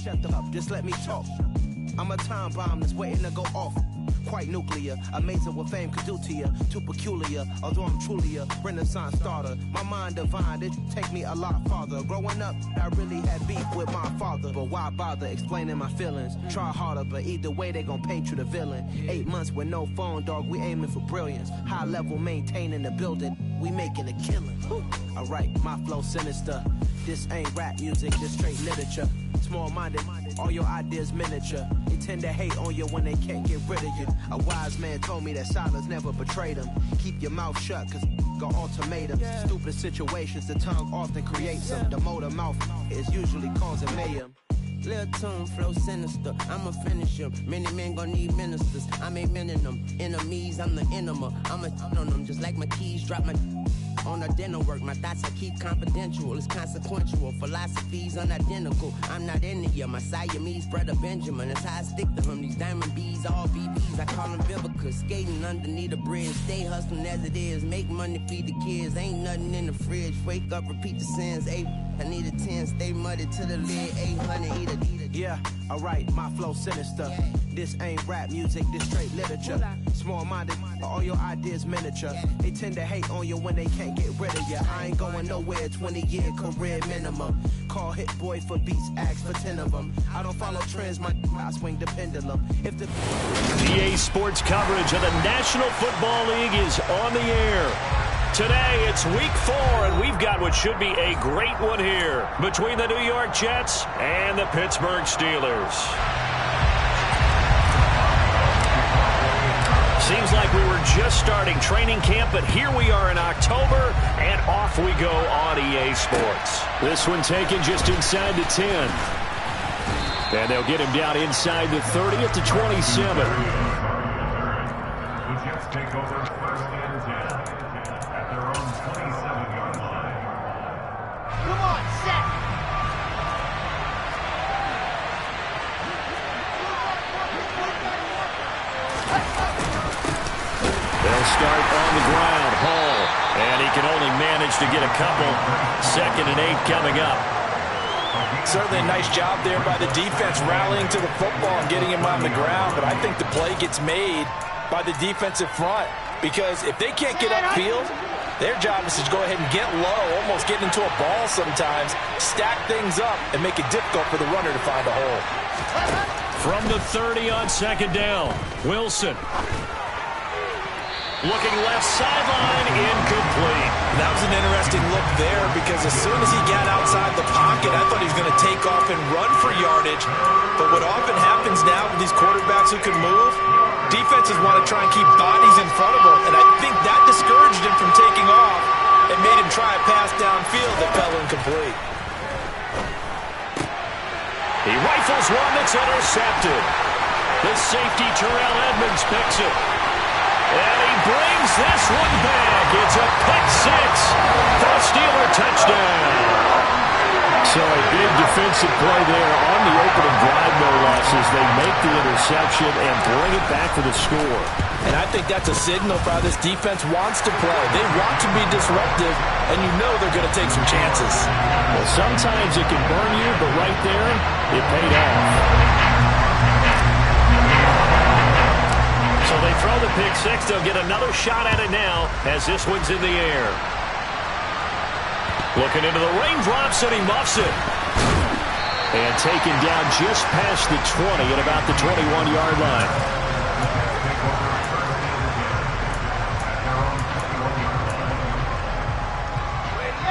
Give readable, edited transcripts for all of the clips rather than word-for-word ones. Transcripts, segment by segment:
Shut them up, just let me talk. I'm a time bomb that's waiting to go off. Quite nuclear, amazing what fame could do to you. Too peculiar, although I'm truly a renaissance starter. My mind divine, it take me a lot farther. Growing up, I really had beef with my father. But why bother explaining my feelings? Try harder, but either way they gon' paint you the villain. 8 months with no phone, dog, we aiming for brilliance. High level maintaining the building, we making a killing. Alright, my flow sinister. This ain't rap music, this straight literature. Small-minded, all your ideas miniature. They tend to hate on you when they can't get rid of you. A wise man told me that silence never betrayed him. Keep your mouth shut, cause got ultimatums. Stupid situations, the tongue often creates them. The motor mouth is usually causing mayhem. Lil' tune, flow sinister, I'ma finish him. Many men gon' need ministers, I'm aiming them. Enemies, I'm the enema. I'ma on them, just like my keys, drop my on the dinner work. My thoughts I keep confidential, it's consequential. Philosophies unidentical, I'm not into you. My Siamese brother Benjamin, that's how I stick to him. These diamond bees, all BBs, I call them Vivica. Skating underneath the bridge, stay hustling as it is. Make money, feed the kids, ain't nothing in the fridge. Wake up, repeat the sins, I need a 10, stay muddy to the lid, 800, eat a. Yeah, alright, my flow sinister. This ain't rap music, this straight literature. Small-minded, all your ideas miniature. They tend to hate on you when they can't get rid of you. I ain't going nowhere, 20-year career minimum. Call Hit Boy for beats, ask for 10 of them. I don't follow trends, I swing the pendulum. If the EA Sports coverage of the National Football League is on the air. Today, it's week 4, and we've got what should be a great one here between the New York Jets and the Pittsburgh Steelers. Seems like we were just starting training camp, but here we are in October, and off we go on EA Sports. This one taken just inside the 10. And they'll get him down inside the 30 at the 27. The Jets take over first and 10. Their own 27-yard line. Come on, set! They'll start on the ground. Hall. And he can only manage to get a couple. 2nd and 8 coming up. Certainly a nice job there by the defense rallying to the football and getting him on the ground. But I think the play gets made by the defensive front. Because if they can't get upfield, their job is to go ahead and get low, almost get into a ball sometimes, stack things up, and make it difficult for the runner to find a hole. From the 30 on 2nd down, Wilson. Looking left sideline, incomplete. That was an interesting look there because as soon as he got outside the pocket, I thought he was going to take off and run for yardage. But what often happens now with these quarterbacks who can move, defenses want to try and keep bodies in front of them, and I think that discouraged him from taking off and made him try a pass downfield that fell incomplete. He rifles one that's intercepted. The safety, Terrell Edmonds, picks it. And he brings this one back. It's a pick 6 for a Steeler touchdown. So a big defensive play there on the opening drive, no less, as they make the interception and bring it back for the score. And I think that's a signal for how this defense wants to play. They want to be disruptive, and you know they're going to take some chances. Well, sometimes it can burn you, but right there, it paid off. So they throw the pick 6. They'll get another shot at it now as this one's in the air. Looking into the raindrops, and he muffs it. And taken down just past the 20 at about the 21-yard line.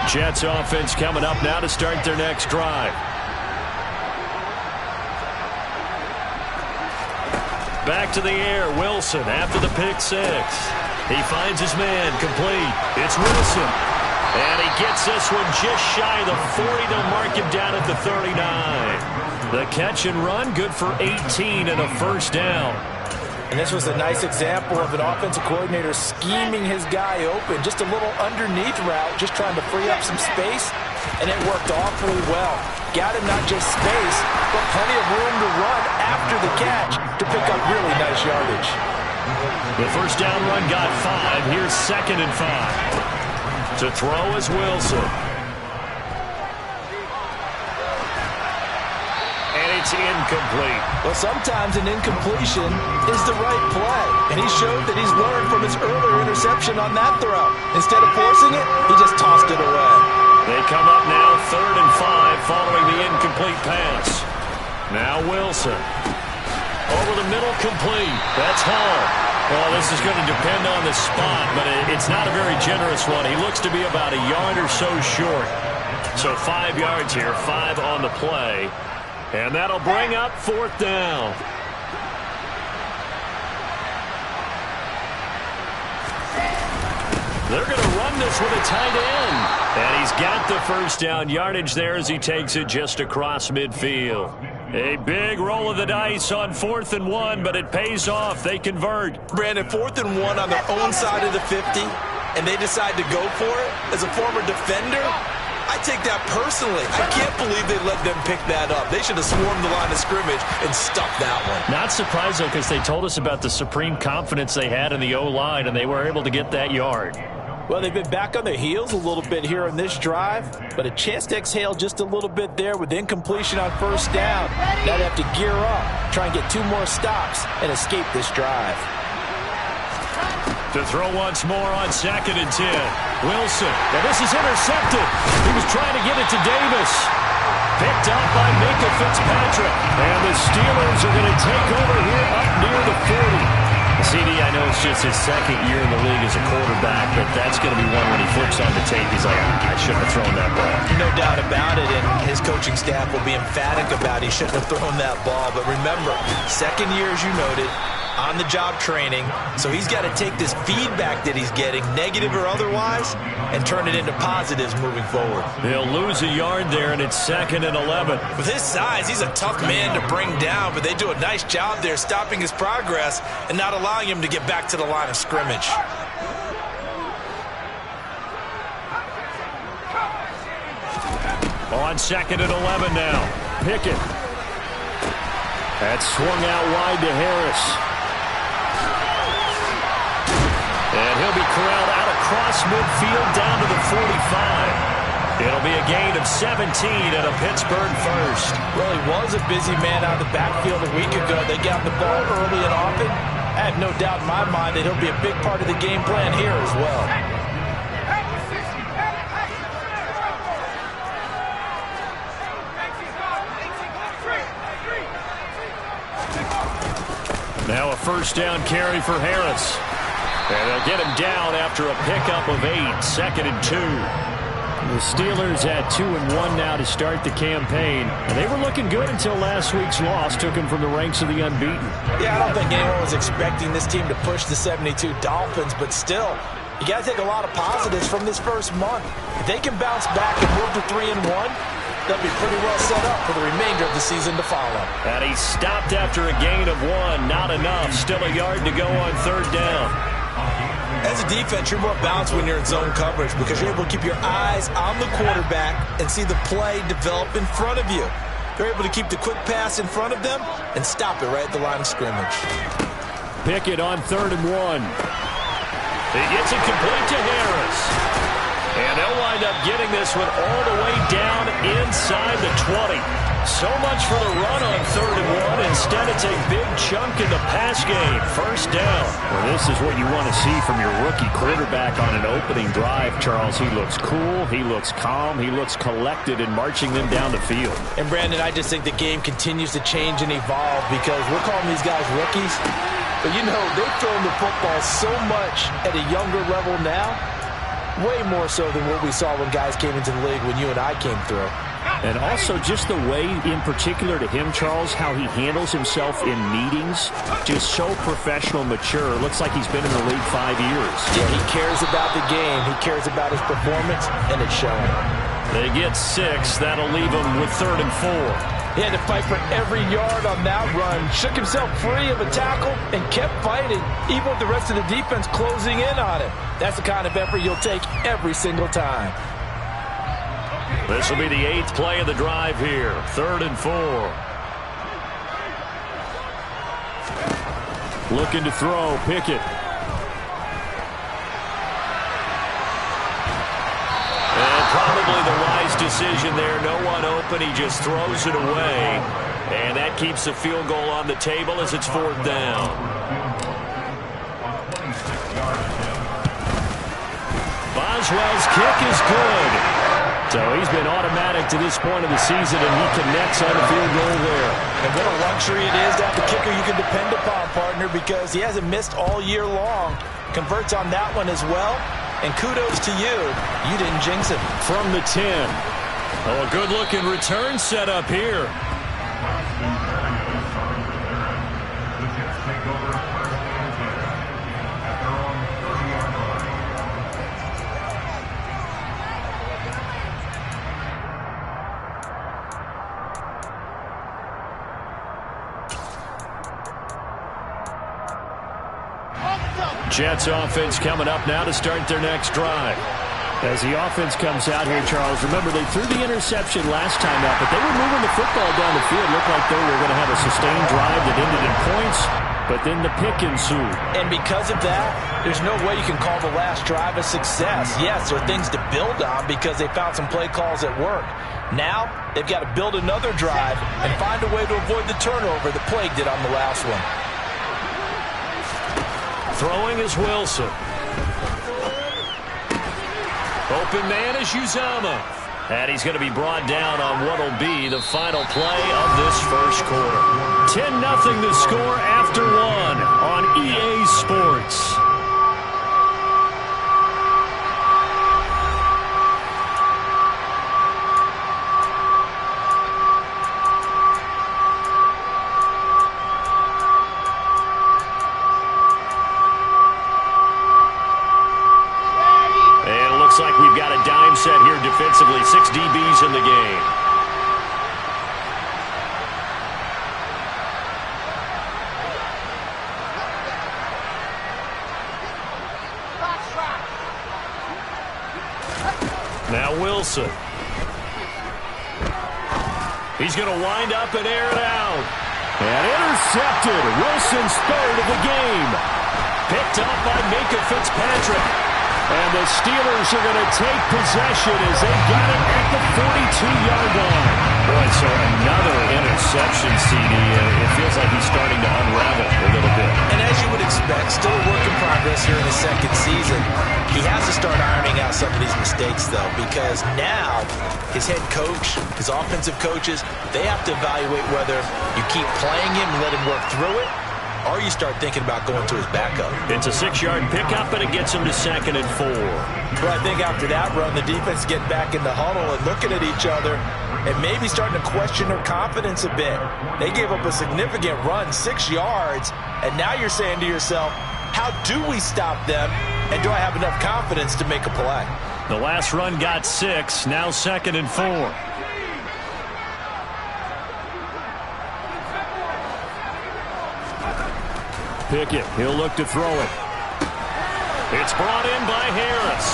Jets offense coming up now to start their next drive. Back to the air, Wilson after the pick 6. He finds his man, complete. It's Wilson. And he gets this one just shy of the 40. They'll mark him down at the 39. The catch and run, good for 18 and a first down. And this was a nice example of an offensive coordinator scheming his guy open. Just a little underneath route, just trying to free up some space. And it worked awfully well. Got him not just space, but plenty of room to run after the catch to pick up really nice yardage. The first down run got 5. Here's 2nd and 5. To throw is Wilson. And it's It's incomplete. Well, sometimes an incompletion is the right play. And he showed that he's learned from his earlier interception on that throw. Instead of forcing it, he just tossed it away. They come up now 3rd and 5 following the incomplete pass. Now Wilson. Over the middle, complete. That's Hall. Well, this is going to depend on the spot, but it's not a very generous one. He looks to be about a yard or so short. So 5 yards here, 5 on the play. And that'll bring up 4th down. They're going to run this with a tight end. And he's got the first down yardage there as he takes it just across midfield. A big roll of the dice on 4th and 1, but it pays off. They convert. Brandon, 4th and 1 on their own side of the 50, and they decide to go for it. As a former defender, I take that personally. I can't believe they let them pick that up. They should have swarmed the line of scrimmage and stuffed that one. Not surprised, though, because they told us about the supreme confidence they had in the O-line, and they were able to get that yard. Well, they've been back on their heels a little bit here in this drive, but a chance to exhale just a little bit there with incompletion on 1st down. Now they have to gear up, try and get 2 more stops, and escape this drive. To throw once more on 2nd and 10. Wilson. Now this is intercepted. He was trying to get it to Davis. Picked up by Minkah Fitzpatrick. And the Steelers are going to take over here up near the 40. CD, I know it's just his 2nd year in the league as a quarterback, but that's going to be one when he flips on the tape. He's like, I shouldn't have thrown that ball. No doubt about it, and his coaching staff will be emphatic about he shouldn't have thrown that ball. But remember, 2nd year, as you noted, on-the-job training, so he's got to take this feedback that he's getting, negative or otherwise, and turn it into positives moving forward. They'll lose a yard there, and it's 2nd and 11. With his size, he's a tough man to bring down, but they do a nice job there stopping his progress and not allowing him to get back to the line of scrimmage. On 2nd and 11 now. Pickett. That's swung out wide to Harris. And he'll be corralled out across midfield down to the 45. It'll be a gain of 17 and a Pittsburgh first. Well, he was a busy man out of the backfield a week ago. They got the ball early and often. I have no doubt in my mind that he'll be a big part of the game plan here as well. Now a first down carry for Harris. And they'll get him down after a pickup of 8, 2nd and 2. The Steelers at 2-1 now to start the campaign. And they were looking good until last week's loss took them from the ranks of the unbeaten. Yeah, I don't think anyone was expecting this team to push the 72 Dolphins, but still, you got to take a lot of positives from this first month. If they can bounce back and move to 3-1, they'll be pretty well set up for the remainder of the season to follow. And he stopped after a gain of 1. Not enough. Still a yard to go on 3rd down. As a defense, you're more balanced when you're in zone coverage because you're able to keep your eyes on the quarterback and see the play develop in front of you. They're able to keep the quick pass in front of them and stop it right at the line of scrimmage. Pickett on 3rd and 1. He gets it complete to Harris. And they'll wind up getting this one all the way down inside the 20. So much for the run on 3rd and 1. Instead, it's a big chunk in the pass game. First down. Well, this is what you want to see from your rookie quarterback on an opening drive, Charles. He looks cool. He looks calm. He looks collected in marching them down the field. And, Brandon, I just think the game continues to change and evolve because we're calling these guys rookies. But, you know, they've thrown the football so much at a younger level now. Way more so than what we saw when guys came into the league when you and I came through. And also just the way, in particular to him, Charles, how he handles himself in meetings. Just so professional, mature. Looks like he's been in the league 5 years. Yeah, he cares about the game. He cares about his performance, and it's showing. They get 6. That'll leave him with 3rd and 4. He had to fight for every yard on that run, shook himself free of a tackle, and kept fighting, even with the rest of the defense closing in on him. That's the kind of effort you'll take every single time. This will be the 8th play of the drive here. 3rd and 4. Looking to throw, Pickett. And probably the wise decision there. No one open. He just throws it away. And that keeps the field goal on the table as it's 4th down. Boswell's kick is good. So he's been automatic to this point of the season, and he connects on the field goal there. And what a luxury it is to have a kicker you can depend upon, partner, because he hasn't missed all year long. Converts on that one as well. And kudos to you. You didn't jinx it. From the 10. Oh, a good-looking return set up here. The Jets take over 1st and 10 at their own 30-yard line. Jets offense coming up now to start their next drive. As the offense comes out here, Charles, remember they threw the interception last time out, but they were moving the football down the field. Looked like they were going to have a sustained drive that ended in points, but then the pick ensued. And because of that, there's no way you can call the last drive a success. Yes, there are things to build on because they found some play calls at work. Now, they've got to build another drive and find a way to avoid the turnover the plague did on the last one. Throwing is Wilson. Open man is Uzama. And he's going to be brought down on what will be the final play of this first quarter. 10-0 the score after 1 on EA Sports. Like we've got a dime set here defensively. 6 DBs in the game. Now Wilson. He's going to wind up and air it out. And intercepted. Wilson's 3rd of the game. Picked up by Minka Fitzpatrick. And the Steelers are going to take possession as they got it at the 42-yard line. Boy, so another interception, CD. It feels like he's starting to unravel a little bit. And as you would expect, still a work in progress here in the second season. He has to start ironing out some of these mistakes, though, because now his head coach, his offensive coaches, they have to evaluate whether you keep playing him and let him work through it, or you start thinking about going to his backup. It's a 6-yard pickup, and it gets him to 2nd and 4. But I think after that run, the defense get back in the huddle and looking at each other and maybe starting to question their confidence a bit. They gave up a significant run, 6 yards, and now you're saying to yourself, how do we stop them, and do I have enough confidence to make a play? The last run got 6, now 2nd and 4. Pickett, he'll look to throw it. It's brought in by Harris.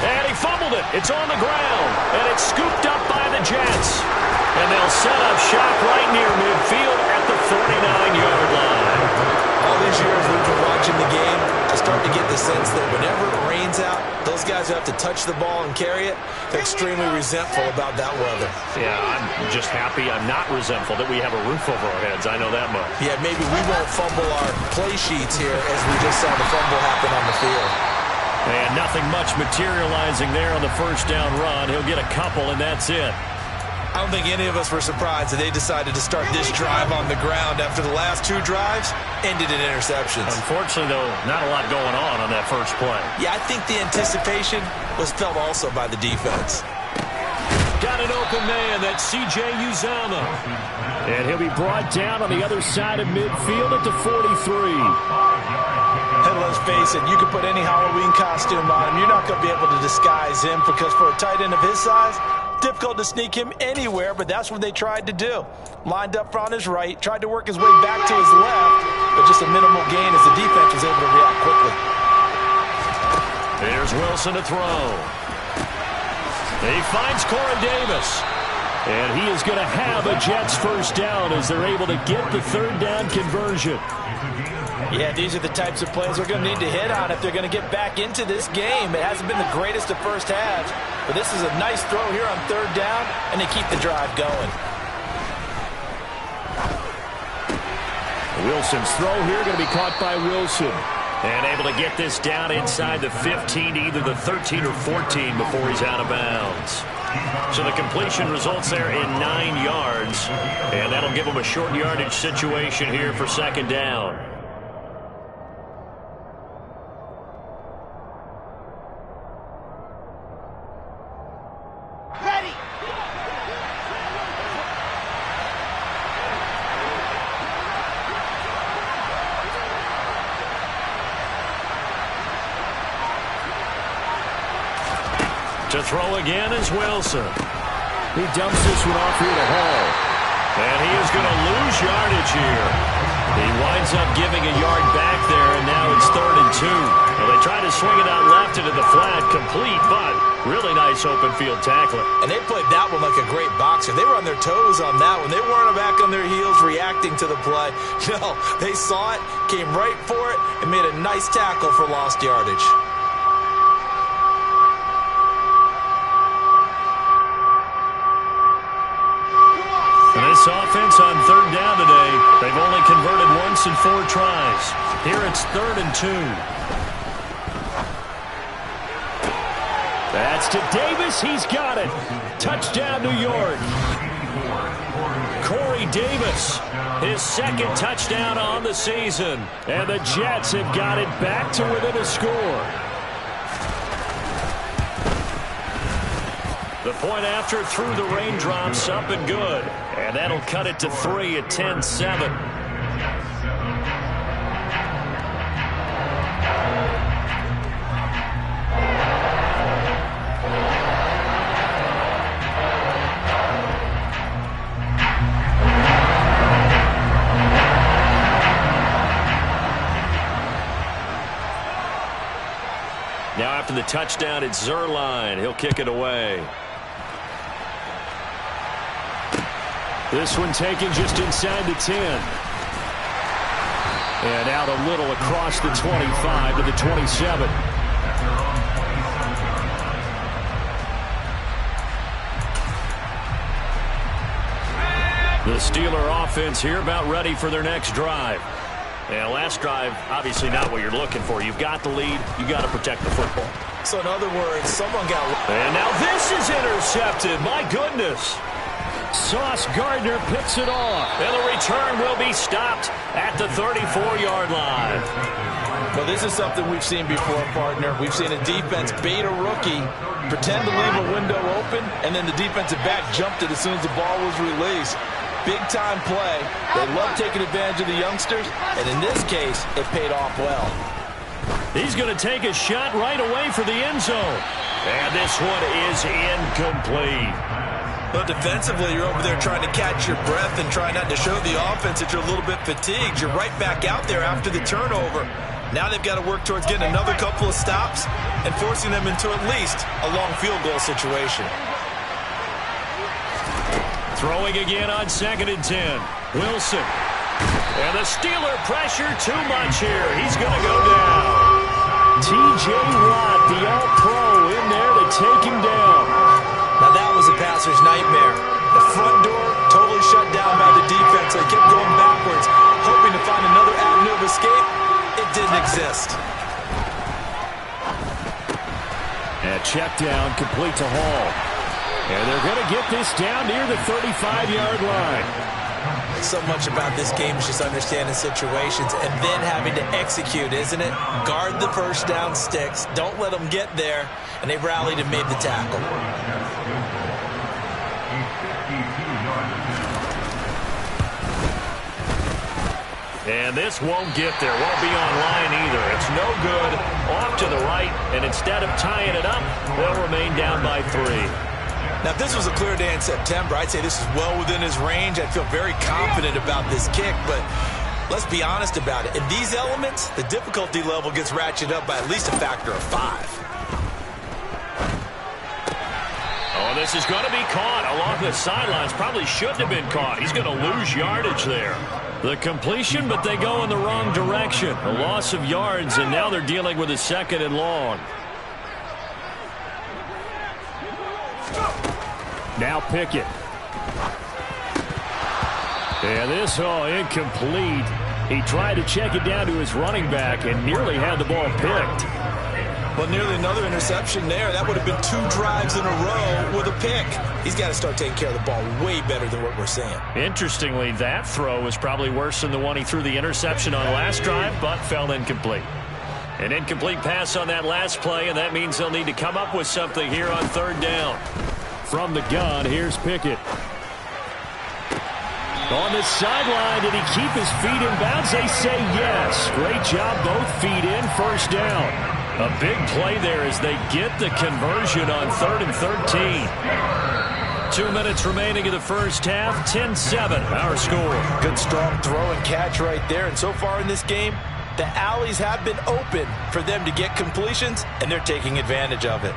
And he fumbled it. It's on the ground. And it's scooped up by the Jets. And they'll set up shop right near midfield at the 49-yard line. All these years we've been watching the game, I start to get the sense that whenever it rains out, those guys who have to touch the ball and carry it, they're extremely resentful about that weather. Yeah, I'm just happy I'm not resentful that we have a roof over our heads. I know that much. Yeah, maybe we won't fumble our play sheets here as we just saw the fumble happen on the field. And nothing much materializing there on the first down run. He'll get a couple, and that's it. I don't think any of us were surprised that they decided to start this drive on the ground after the last 2 drives ended in interceptions. Unfortunately, though, not a lot going on that first play. Yeah, I think the anticipation was felt also by the defense. Got an open man, that's C.J. Uzama. And he'll be brought down on the other side of midfield at the 43. And let's face it, you can put any Halloween costume on him. You're not going to be able to disguise him because for a tight end of his size, difficult to sneak him anywhere, but that's what they tried to do. Lined up on his right, tried to work his way back to his left, but just a minimal gain as the defense was able to react quickly. There's Wilson to throw. He finds Corey Davis. And he is going to have a Jets first down as they're able to get the 3rd down conversion. Yeah, these are the types of plays they're going to need to hit on if they're going to get back into this game. It hasn't been the greatest of first halves, but this is a nice throw here on 3rd down, and they keep the drive going. Wilson's throw here going to be caught by Wilson. And able to get this down inside the 15, either the 13 or 14 before he's out of bounds. So the completion results there in 9 yards. And that'll give him a short yardage situation here for second down. To throw again is Wilson. He dumps this one off here to Hall. And he is going to lose yardage here. He winds up giving a yard back there, and now it's 3rd and 2. Well, they try to swing it out left into the flat, complete, but really nice open field tackling. And they played that one like a great boxer. They were on their toes on that one. They weren't back on their heels reacting to the play. No, they saw it, came right for it, and made a nice tackle for lost yardage. This offense on 3rd down today, they've only converted once in 4 tries. Here it's 3rd and 2. That's to Davis. He's got it. Touchdown, New York. Corey Davis, his 2nd touchdown on the season. And the Jets have got it back to within a score. The point after through the raindrops, up and good. And that'll cut it to 3 at 10-7. Now after the touchdown, it's Zerline. He'll kick it away. This one taken just inside the 10. And out a little across the 25 to the 27. The Steeler offense here about ready for their next drive. And last drive, obviously not what you're looking for. You've got the lead. You got to protect the football. So in other words, someone got... And now this is intercepted. My goodness. Sauce Gardner picks it off. And the return will be stopped at the 34-yard line. Well, this is something we've seen before, partner. We've seen a defense bait a rookie, pretend to leave a window open, and then the defensive back jumped it as soon as the ball was released. Big-time play. They love taking advantage of the youngsters, and in this case, it paid off well. He's going to take a shot right away for the end zone. And this one is incomplete. But defensively, you're over there trying to catch your breath and try not to show the offense that you're a little bit fatigued. You're right back out there after the turnover. Now they've got to work towards getting another couple of stops and forcing them into at least a long field goal situation. Throwing again on 2nd and 10. Wilson. And the Steeler pressure too much here. He's going to go down. T.J. Watt, the all-pro, in there to take him down. Now that was a passer's nightmare. The front door totally shut down by the defense. They kept going backwards, hoping to find another avenue of escape. It didn't exist. And check down, complete to Hall. And they're going to get this down near the 35-yard line. So much about this game is just understanding situations and then having to execute, isn't it? Guard the first down sticks. Don't let them get there. And they rallied and made the tackle. And this won't get there. Won't be on line either. It's no good. Off to the right. And instead of tying it up, they'll remain down by 3. Now, if this was a clear day in September, I'd say this is well within his range. I'd feel very confident about this kick, but let's be honest about it. In these elements, the difficulty level gets ratcheted up by at least a factor of 5. Oh, this is going to be caught along the sidelines. Probably shouldn't have been caught. He's going to lose yardage there. The completion, but they go in the wrong direction. A loss of yards, and now they're dealing with a 2nd and long. Now Pickett. And this, incomplete. He tried to check it down to his running back and nearly had the ball picked. Well, nearly another interception there. That would have been 2 drives in a row with a pick. He's got to start taking care of the ball way better than what we're seeing. Interestingly, that throw was probably worse than the one he threw the interception on last drive, but fell incomplete. An incomplete pass on that last play, and that means they'll need to come up with something here on 3rd down. From the gun, here's Pickett. On the sideline, did he keep his feet in bounds? They say yes. Great job, both feet in, 1st down. A big play there as they get the conversion on 3rd and 13. 2 minutes remaining in the first half, 10-7, our score. Good strong throw and catch right there. And so far in this game, the alleys have been open for them to get completions, and they're taking advantage of it.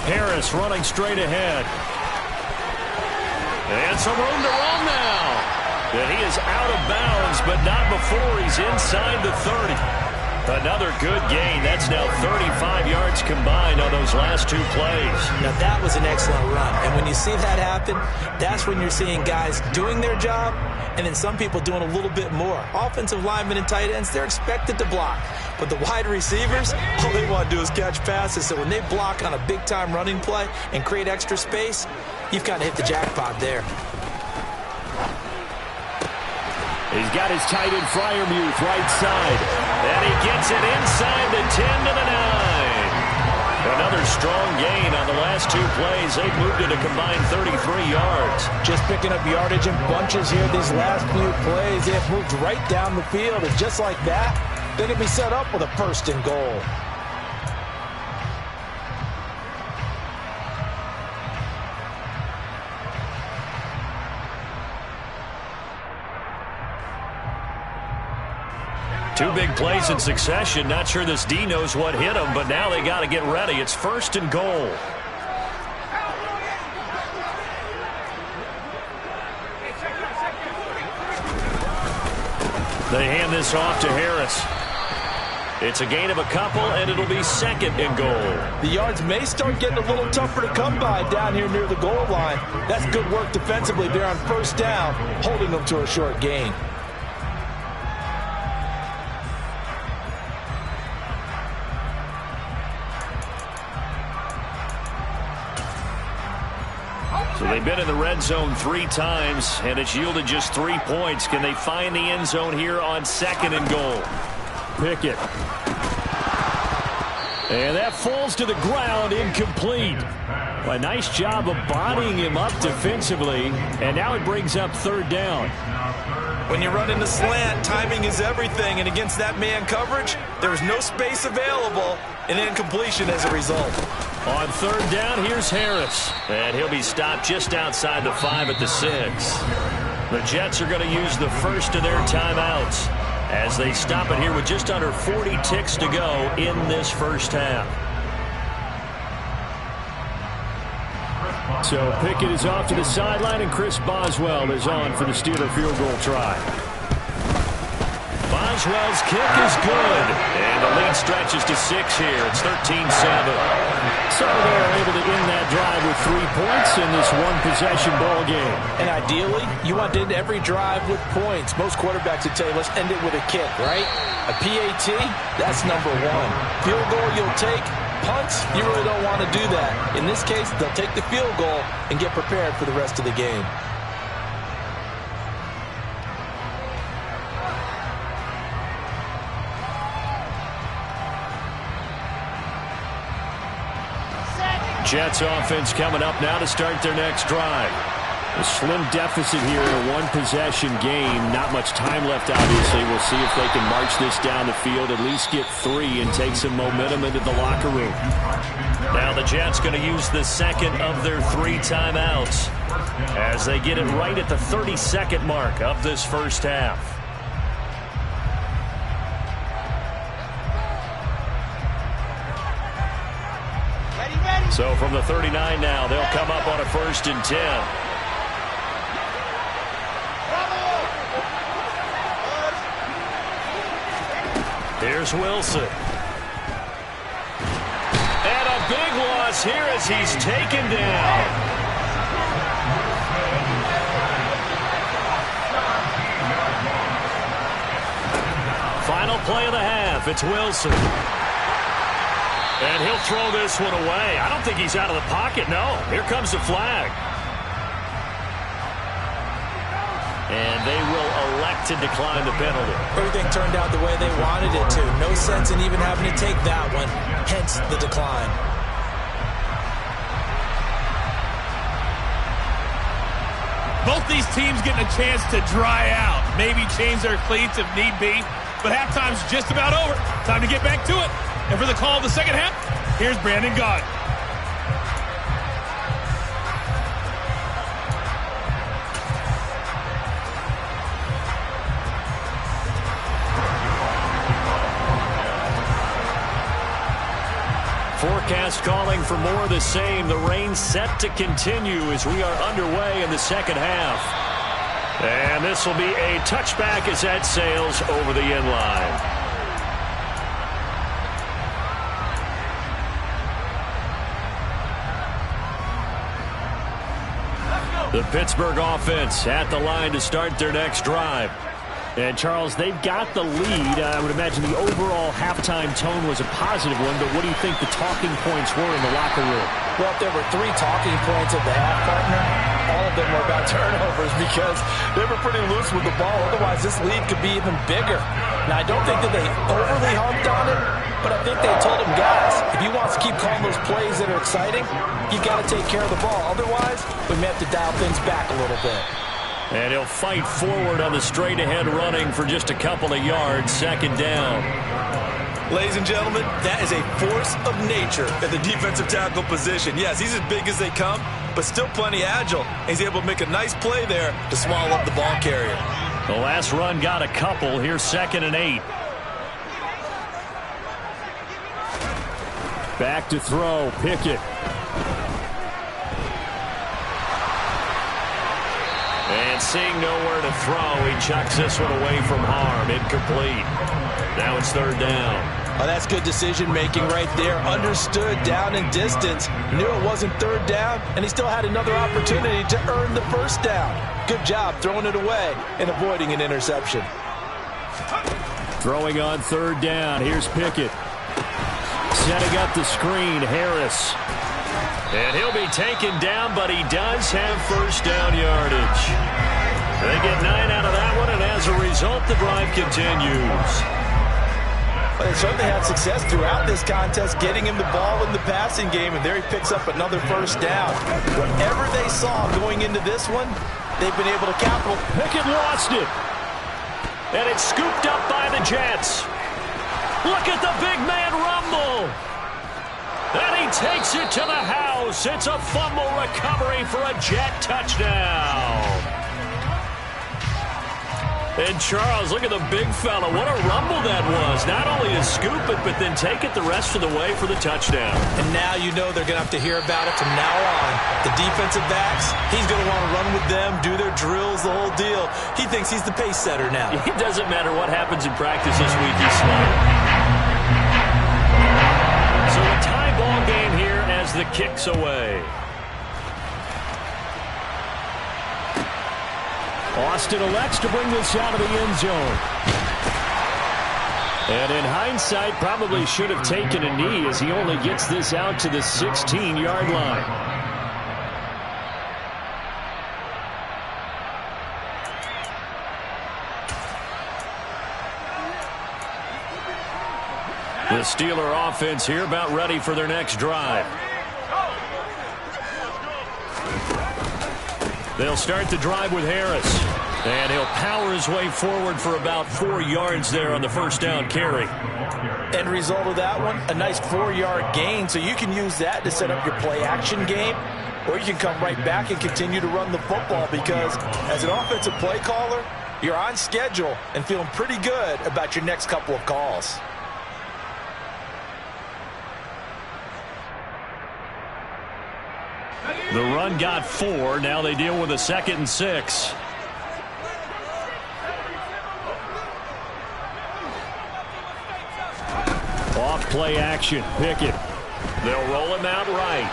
Harris running straight ahead. And some room to run now. And he is out of bounds, but not before he's inside the 30. Another good gain. That's now 35 yards combined on those last 2 plays. Now that was an excellent run. And when you see that happen, that's when you're seeing guys doing their job and then some people doing a little bit more. Offensive linemen and tight ends, they're expected to block. But the wide receivers, all they want to do is catch passes. So when they block on a big-time running play and create extra space, you've kind of hit the jackpot there. He's got his tight end Freiermuth right side. And he gets it inside the 10 to the 9. Another strong gain on the last 2 plays. They've moved it a combined 33 yards. Just picking up yardage in bunches here these last few plays. They have moved right down the field. And just like that, they can be set up with a 1st and goal. Two big plays in succession. Not sure this D knows what hit him, but now they got to get ready. It's 1st and goal. They hand this off to Harris. It's a gain of a couple, and it'll be 2nd and goal. The yards may start getting a little tougher to come by down here near the goal line. That's good work defensively there on 1st down, holding them to a short gain. So they've been in the red zone 3 times, and it's yielded just 3 points. Can they find the end zone here on 2nd and goal? Pickett. And that falls to the ground, incomplete. A nice job of bodying him up defensively, and now it brings up 3rd down. When you run in the slant, timing is everything, and against that man coverage, there's no space available, and incompletion as a result. On 3rd down, here's Harris. And he'll be stopped just outside the 5 at the 6. The Jets are going to use the first of their timeouts as they stop it here with just under 40 ticks to go in this first half. So Pickett is off to the sideline, and Chris Boswell is on for the Steeler field goal try. Boswell's kick is good, and the lead stretches to 6 here. It's 13-7. So they're able to end that drive with 3 points in this one-possession ball game. And ideally, you want to end every drive with points. Most quarterbacks would tell you, let's end it with a kick, right? A PAT, that's number 1. Field goal you'll take. Punts, you really don't want to do that. In this case, they'll take the field goal and get prepared for the rest of the game. Jets offense coming up now to start their next drive. A slim deficit here in a one-possession game. Not much time left, obviously. We'll see if they can march this down the field, at least get 3 and take some momentum into the locker room. Now the Jets going to use the 2nd of their 3 timeouts as they get it right at the 30-second mark of this first half. So from the 39 now, they'll come up on a 1st and 10. Here's Wilson. big loss here as he's taken down. Final play of the half. It's Wilson. And he'll throw this one away. I don't think he's out of the pocket, no. Here comes the flag. And they will elect to decline the penalty. Everything turned out the way they wanted it to. No sense in even having to take that one. Hence the decline. Both these teams getting a chance to dry out. Maybe change their cleats if need be. But halftime's just about over. Time to get back to it. And for the call of the second half, here's Brandon Gott. Forecast calling for more of the same. The rain set to continue as we are underway in the second half. And this will be a touchback as that sails over the end line. The Pittsburgh offense at the line to start their next drive. And, Charles, they've got the lead. I would imagine the overall halftime tone was a positive one, but what do you think the talking points were in the locker room? Well, if there were 3 talking points of the half, partner, all of them were about turnovers because they were pretty loose with the ball. Otherwise, this lead could be even bigger. Now, I don't think that they overly harped on it, but I think they told him, guys, if he wants to keep calling those plays that are exciting, you've got to take care of the ball. Otherwise, we may have to dial things back a little bit. And he'll fight forward on the straight-ahead running for just a couple of yards, second down. Ladies and gentlemen, that is a force of nature at the defensive tackle position. Yes, he's as big as they come, but still plenty agile. He's able to make a nice play there to swallow up the ball carrier. The last run got a couple. Here's 2nd and 8. Back to throw, Pickett. And seeing nowhere to throw, he chucks this one away from harm. Incomplete. Now it's 3rd down. Oh, that's good decision-making right there. Understood down and distance. Knew it wasn't 3rd down, and he still had another opportunity to earn the 1st down. Good job throwing it away and avoiding an interception. Throwing on 3rd down. Here's Pickett. Setting up the screen, Harris. And he'll be taken down, but he does have 1st down yardage. They get 9 out of that one, and as a result, the drive continues. Well, they certainly had success throughout this contest, getting him the ball in the passing game, and there he picks up another 1st down. Whatever they saw going into this one, they've been able to capitalize. Pickett lost it. And it's scooped up by the Jets. Look at the big man rumble. And he takes it to the house. It's a fumble recovery for a Jet touchdown. And Charles, look at the big fella. What a rumble that was. Not only to scoop it, but then take it the rest of the way for the touchdown. And now you know they're going to have to hear about it from now on. The defensive backs, he's going to want to run with them, do their drills, the whole deal. He thinks he's the pace setter now. It doesn't matter what happens in practice this week. He's smart. So a tie ball game here as the kick's away. Austin elects to bring this out of the end zone. And in hindsight, probably should have taken a knee as he only gets this out to the 16-yard line. The Steeler offense here about ready for their next drive. They'll start the drive with Harris. And he'll power his way forward for about 4 yards there on the 1st down carry. End result of that one, a nice 4-yard gain. So you can use that to set up your play-action game, or you can come right back and continue to run the football because as an offensive play caller, you're on schedule and feeling pretty good about your next couple of calls. The run got 4. Now they deal with a 2nd and 6. Off play action. Pickett. They'll roll him out right.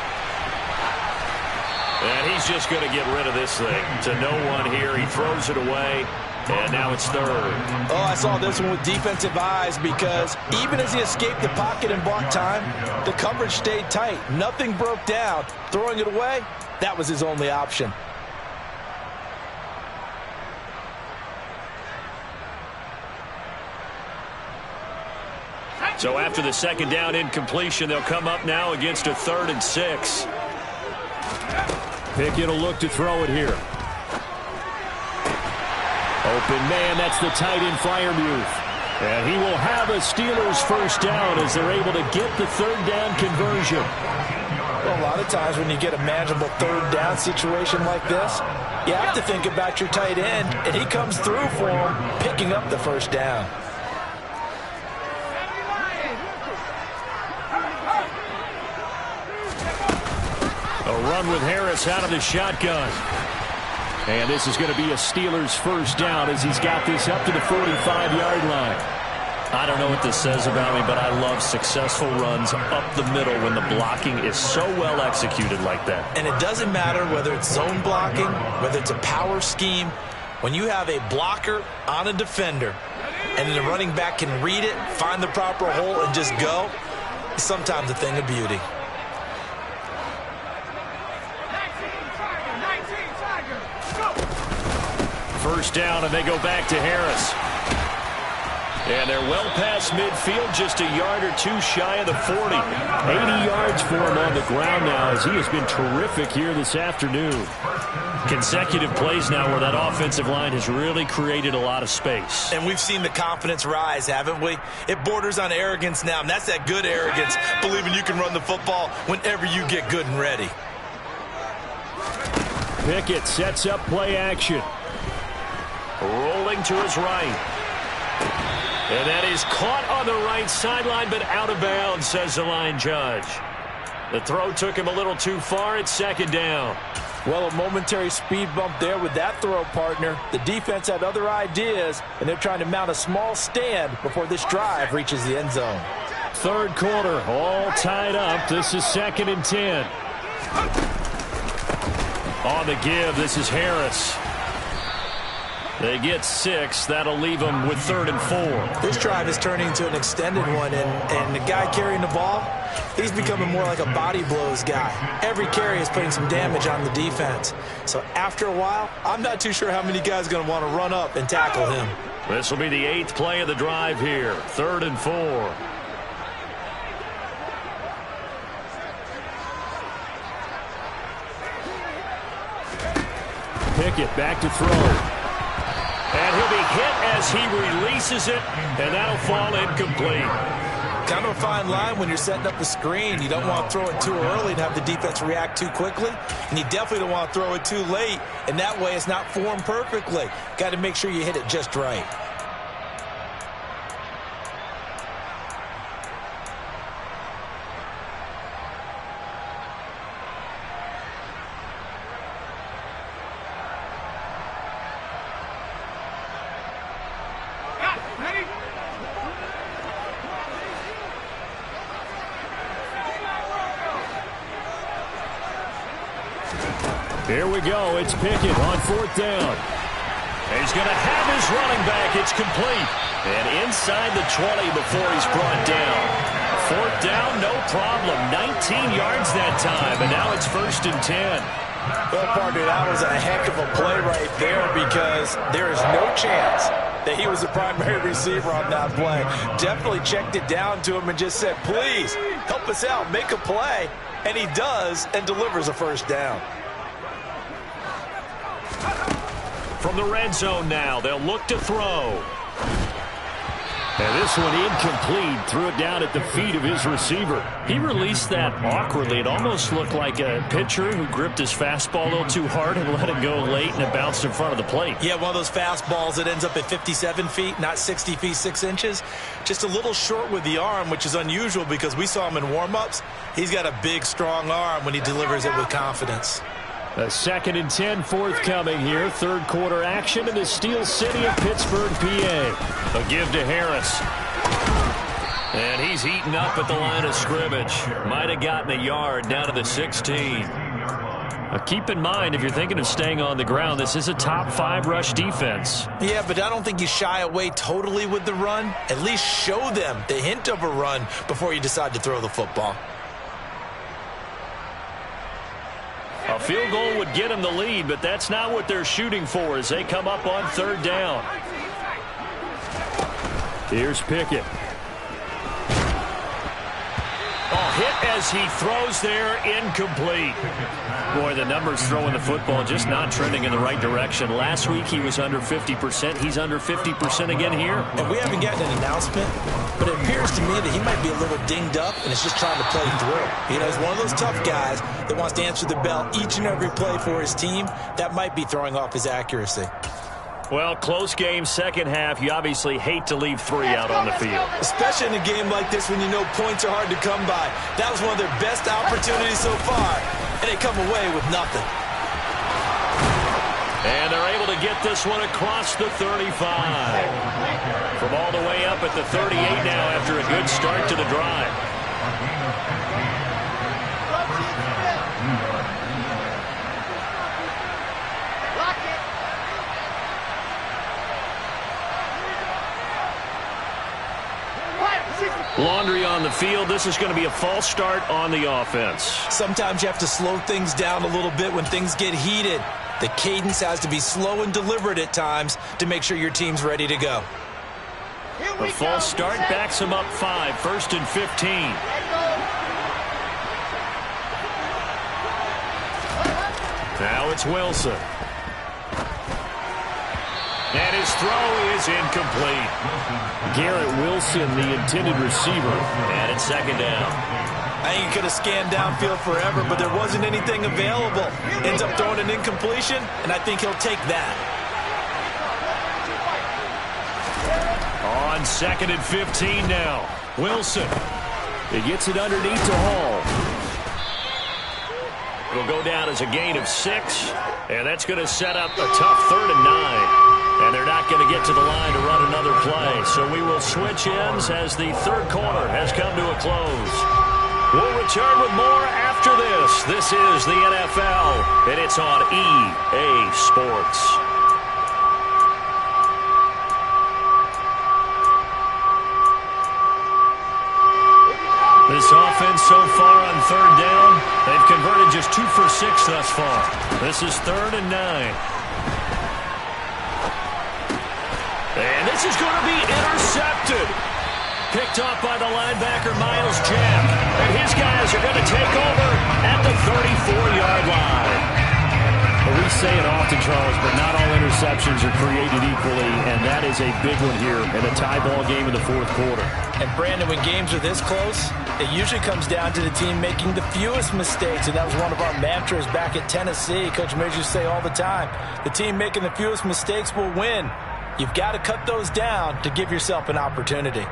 And he's just going to get rid of this thing. To no one here. He throws it away. And now it's third. Oh, I saw this one with defensive eyes because even as he escaped the pocket and bought time, the coverage stayed tight. Nothing broke down. Throwing it away, that was his only option. So after the second down incompletion, they'll come up now against a 3rd and 6. Pickett will look to throw it here. Open man, that's the tight end Freiermuth. And he will have a Steelers first down as they're able to get the 3rd down conversion. Well, a lot of times when you get a manageable 3rd down situation like this, you have to think about your tight end, and he comes through for him, picking up the first down. A run with Harris out of the shotgun. And this is going to be a Steelers first down as he's got this up to the 45-yard line. I don't know what this says about me, but I love successful runs up the middle when the blocking is so well executed like that. And it doesn't matter whether it's zone blocking, whether it's a power scheme. When you have a blocker on a defender and then the running back can read it, find the proper hole, and just go, it's sometimes a thing of beauty. First down, and they go back to Harris. And they're well past midfield, just a yard or two shy of the 40. 80 yards for him on the ground now as he has been terrific here this afternoon. Consecutive plays now where that offensive line has really created a lot of space. And we've seen the confidence rise, haven't we? It borders on arrogance now, and that's that good arrogance, believing you can run the football whenever you get good and ready. Pickett sets up play action. Rolling to his right. And that is caught on the right sideline, but out of bounds, says the line judge. The throw took him a little too far. It's 2nd down. Well, a momentary speed bump there with that throw, partner. The defense had other ideas, and they're trying to mount a small stand before this drive reaches the end zone. 3rd quarter, all tied up. This is 2nd and 10. On the give, this is Harris. They get 6. That'll leave them with 3rd and 4. This drive is turning into an extended one, and the guy carrying the ball, he's becoming more like a body blows guy. Every carry is putting some damage on the defense. So after a while, I'm not too sure how many guys are going to want to run up and tackle him. This will be the 8th play of the drive here. 3rd and 4. Pickett back to throw. And he'll be hit as he releases it, and that'll fall incomplete. Kind of a fine line when you're setting up the screen. You don't want to throw it too early and have the defense react too quickly, and you definitely don't want to throw it too late, and that way it's not formed perfectly. Got to make sure you hit it just right. Here we go. It's Pickett on 4th down. He's going to have his running back. It's complete. And inside the 20 before he's brought down. 4th down, no problem. 19 yards that time. And now it's 1st and 10. Well, partner, that was a heck of a play right there because there is no chance that he was the primary receiver on that play. Definitely checked it down to him and just said, please, help us out, make a play. And he does and delivers a first down. From the red zone now, they'll look to throw. And this one incomplete. Threw it down at the feet of his receiver. He released that awkwardly. It almost looked like a pitcher who gripped his fastball a little too hard and let it go late, and it bounced in front of the plate. Yeah, one of those fastballs that ends up at 57 feet, not 60 feet, 6 inches. Just a little short with the arm, which is unusual because we saw him in warm-ups. He's got a big, strong arm when he delivers it with confidence. A 2nd and 10 forthcoming here. 3rd quarter action in the Steel City of Pittsburgh, PA. A give to Harris. And he's eaten up at the line of scrimmage. Might have gotten a yard down to the 16. Keep in mind, if you're thinking of staying on the ground, this is a top 5 rush defense. Yeah, but I don't think you shy away totally with the run. At least show them the hint of a run before you decide to throw the football. A field goal would get them the lead, but that's not what they're shooting for as they come up on 3rd down. Here's Pickett. Hit as he throws there, incomplete. Boy, the numbers throwing the football just not trending in the right direction. Last week he was under 50%. He's under 50% again here. And we haven't gotten an announcement, but it appears to me that he might be a little dinged up and is just trying to play through. You know, he's one of those tough guys that wants to answer the bell each and every play for his team. That might be throwing off his accuracy. Well, close game, second half. You obviously hate to leave 3 out on the field. Especially in a game like this when you know points are hard to come by. That was one of their best opportunities so far, and they come away with nothing. And they're able to get this one across the 35. From all the way up at the 38 now after a good start to the drive. Laundry on the field. This is going to be a false start on the offense. Sometimes you have to slow things down a little bit when things get heated. The cadence has to be slow and deliberate at times to make sure your team's ready to go. A false start backs him up 5, 1st and 15. Now it's Wilson. And his throw is incomplete. Garrett Wilson, the intended receiver. And it's 2nd down. I think he could have scanned downfield forever, but there wasn't anything available. Ends up throwing an incompletion, and I think he'll take that. On 2nd and 15 now. Wilson. He gets it underneath to Hall. It'll go down as a gain of 6, and that's going to set up a tough 3rd and 9. And they're not going to get to the line to run another play. So we will switch ends as the 3rd quarter has come to a close. We'll return with more after this. This is the NFL, and it's on EA Sports. This offense so far on 3rd down, they've converted just 2 for 6 thus far. This is 3rd and 9. And this is going to be intercepted. Picked off by the linebacker, Miles Jack. And his guys are going to take over at the 34-yard line. Well, we say it often, Charles, but not all interceptions are created equally, and that is a big one here in a tie ball game in the 4th quarter. And, Brandon, when games are this close, it usually comes down to the team making the fewest mistakes, and that was one of our mantras back at Tennessee. Coach Mears used to say all the time, the team making the fewest mistakes will win. You've got to cut those down to give yourself an opportunity.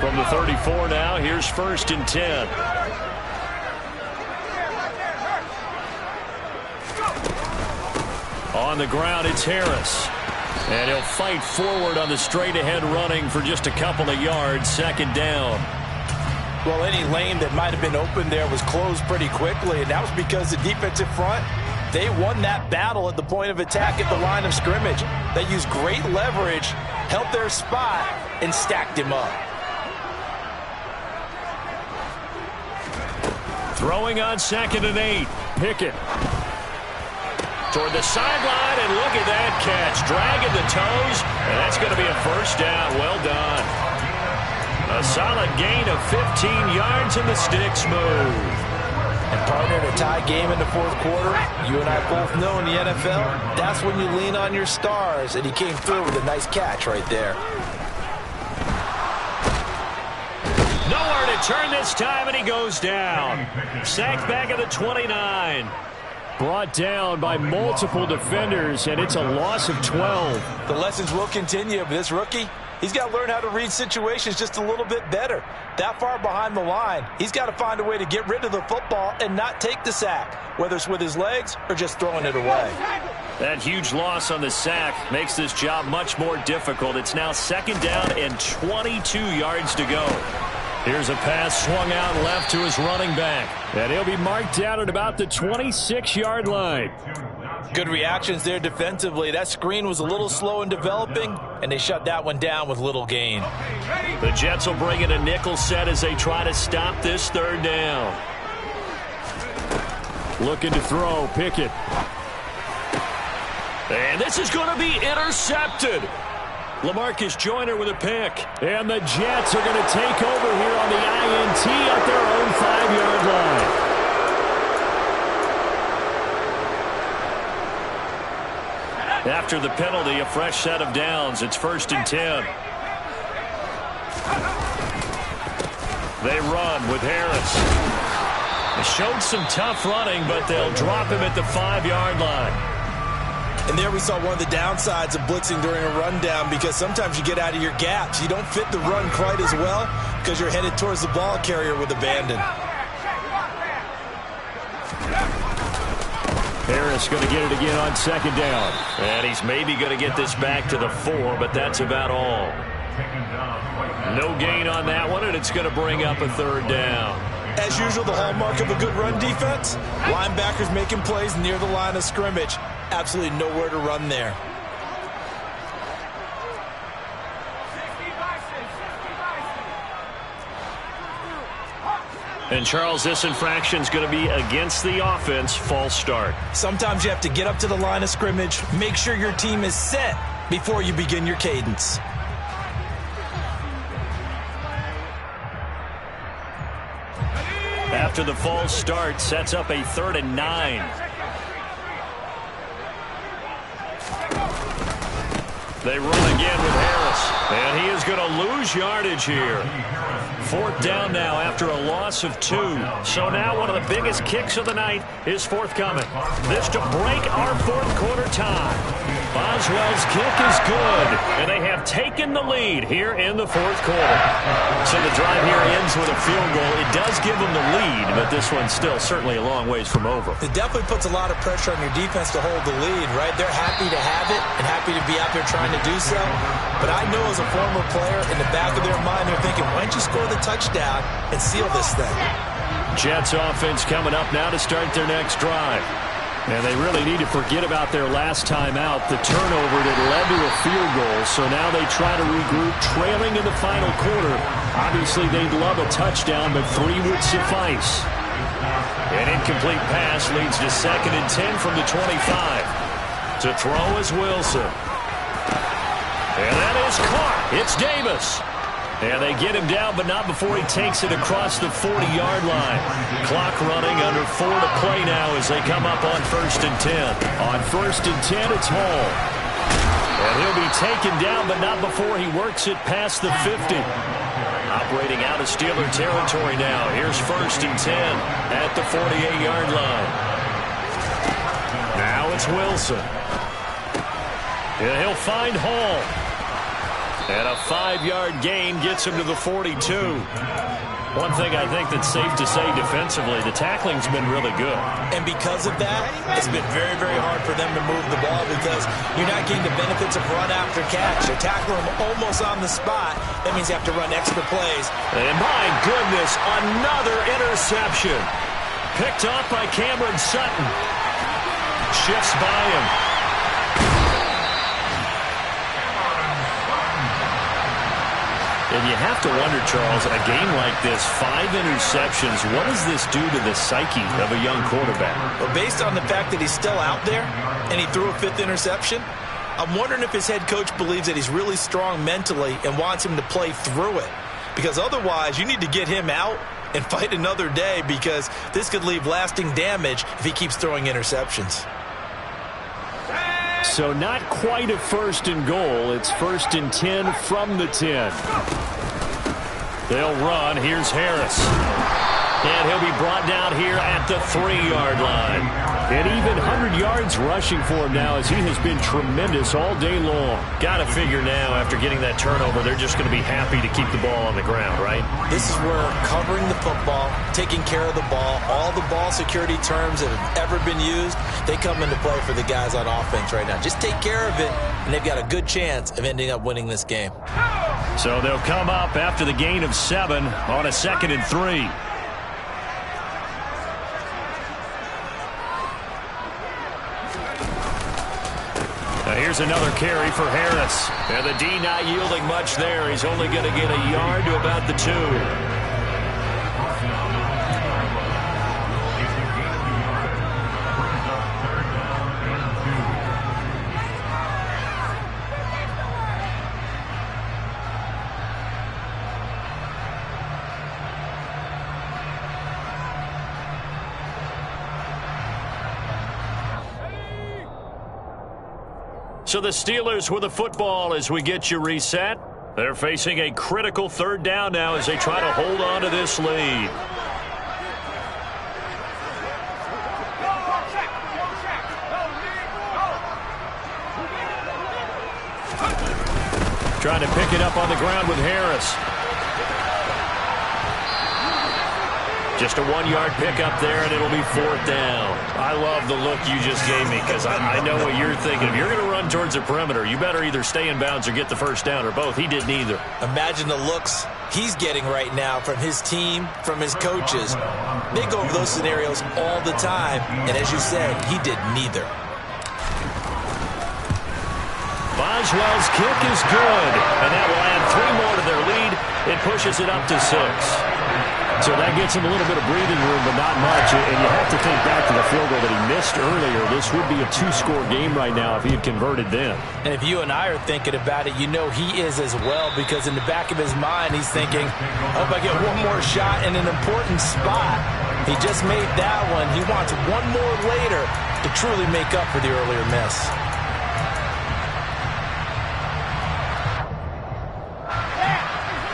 From the 34 now, here's 1st and 10. On the ground, it's Harris. And he'll fight forward on the straight-ahead running for just a couple of yards, 2nd down. Well, any lane that might have been open there was closed pretty quickly, and that was because the defensive front, they won that battle at the point of attack at the line of scrimmage. They used great leverage, held their spot, and stacked him up. Throwing on 2nd and 8. Pickett. Toward the sideline, and look at that catch. Dragging the toes, and that's going to be a 1st down. Well done. A solid gain of 15 yards, and the sticks move. And partner, in a tie game in the 4th quarter, you and I both know in the NFL, that's when you lean on your stars, and he came through with a nice catch right there. Nowhere to turn this time, and he goes down. Sacked back at the 29. Brought down by multiple defenders, and it's a loss of 12. The lessons will continue, but this rookie, he's got to learn how to read situations just a little bit better. That far behind the line, he's got to find a way to get rid of the football and not take the sack, whether it's with his legs or just throwing it away. That huge loss on the sack makes this job much more difficult. It's now 2nd down and 22 yards to go. Here's a pass swung out left to his running back. And he'll be marked down at about the 26-yard line. Good reactions there defensively. That screen was a little slow in developing, and they shut that one down with little gain. The Jets will bring in a nickel set as they try to stop this 3rd down. Looking to throw, Pickett. And this is going to be intercepted. LaMarcus Joyner with a pick. And the Jets are going to take over here on the INT at their own 5-yard line. After the penalty, a fresh set of downs. It's 1st and 10. They run with Harris. They showed some tough running, but they'll drop him at the 5-yard line. And there we saw one of the downsides of blitzing during a rundown, because sometimes you get out of your gaps. You don't fit the run quite as well because you're headed towards the ball carrier with abandon. Harris going to get it again on 2nd down. And he's maybe going to get this back to the 4, but that's about all. No gain on that one, and it's going to bring up a 3rd down. As usual, the hallmark of a good run defense, linebackers making plays near the line of scrimmage. Absolutely nowhere to run there. And, Charles, this infraction is going to be against the offense. False start. Sometimes you have to get up to the line of scrimmage, make sure your team is set before you begin your cadence. After the false start, sets up a 3rd and 9. They run again with Harris, and he is going to lose yardage here. 4th down now after a loss of 2. So now one of the biggest kicks of the night is forthcoming. This to break our 4th quarter tie. Boswell's kick is good, and they have taken the lead here in the 4th quarter. So the drive here ends with a field goal. It does give them the lead, but this one's still certainly a long ways from over. It definitely puts a lot of pressure on your defense to hold the lead, right? They're happy to have it and happy to be out there trying to do so. But I know as a former player, in the back of their mind, they're thinking, why don't you score the touchdown and seal this thing? Jets offense coming up now to start their next drive. And they really need to forget about their last time out, the turnover that led to a field goal. So now they try to regroup, trailing in the final quarter. Obviously, they'd love a touchdown, but 3 would suffice. An incomplete pass leads to 2nd and 10 from the 25. To throw is Wilson. And that is caught. It's Davis. And they get him down, but not before he takes it across the 40-yard line. Clock running, under 4 to play now as they come up on 1st and 10. On 1st and 10, it's Hall. And he'll be taken down, but not before he works it past the 50. Operating out of Steeler territory now. Here's 1st and 10 at the 48-yard line. Now it's Wilson. And he'll find Hall. And a 5-yard gain gets him to the 42. One thing I think that's safe to say defensively, the tackling's been really good. And because of that, it's been very, very hard for them to move the ball because you're not getting the benefits of run after catch. They tackle him almost on the spot. That means you have to run extra plays. And my goodness, another interception. Picked off by Cameron Sutton. Shifts by him. And you have to wonder, Charles, a game like this, 5 interceptions, what does this do to the psyche of a young quarterback? Well, based on the fact that he's still out there and he threw a 5th interception, I'm wondering if his head coach believes that he's really strong mentally and wants him to play through it. Because otherwise, you need to get him out and fight another day because this could leave lasting damage if he keeps throwing interceptions. So not quite a 1st and goal. It's 1st and 10 from the 10. They'll run. Here's Harris. And he'll be brought down here at the 3-yard line. And even 100 yards rushing for him now as he has been tremendous all day long. Got to figure now after getting that turnover, they're just going to be happy to keep the ball on the ground, right? This is where covering the football, taking care of the ball, all the ball security terms that have ever been used, they come into play for the guys on offense right now. Just take care of it, and they've got a good chance of ending up winning this game. So they'll come up after the gain of 7 on a 2nd and 3. Now here's another carry for Harris. And the D not yielding much there. He's only going to get a yard to about the 2. So the Steelers with the football as we get you reset. They're facing a critical 3rd down now as they try to hold on to this lead. Trying to pick it up on the ground with Harris. Just a 1-yard pickup there, and it'll be 4th down. I love the look you just gave me because I know what you're thinking. If you're going to run towards the perimeter, you better either stay in bounds or get the 1st down, or both. He did neither. Imagine the looks he's getting right now from his team, from his coaches. They go over those scenarios all the time, and as you said, he did neither. Boswell's kick is good, and that will add 3 more to their lead. It pushes it up to 6. So that gets him a little bit of breathing room, but not much. And you have to think back to the field goal that he missed earlier. This would be a 2-score game right now if he had converted then. And if you and I are thinking about it, you know he is as well, because in the back of his mind, he's thinking, I hope I get one more shot in an important spot. He just made that one. He wants one more later to truly make up for the earlier miss.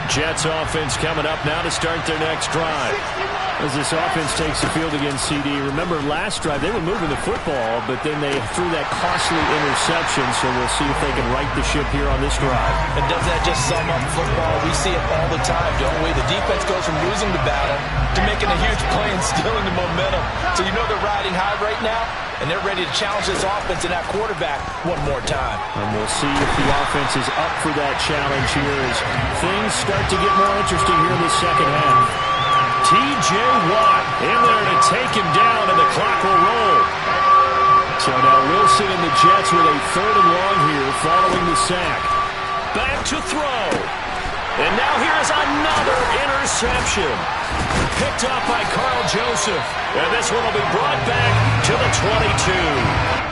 Jets offense coming up now to start their next drive. As this offense takes the field against CD, remember last drive they were moving the football, but then they threw that costly interception, so we'll see if they can right the ship here on this drive. And doesn't that just sum up football? We see it all the time, don't we? The defense goes from losing the battle to making a huge play and stealing the momentum. So you know they're riding high right now, and they're ready to challenge this offense and that quarterback one more time. And we'll see if the offense is up for that challenge here as things start to get more interesting here in the second half. T.J. Watt in there to take him down, and the clock will roll. So now Wilson and the Jets with a 3rd and long here following the sack. Back to throw. And now here's another interception. Picked up by Carl Joseph. And this one will be brought back to the 22.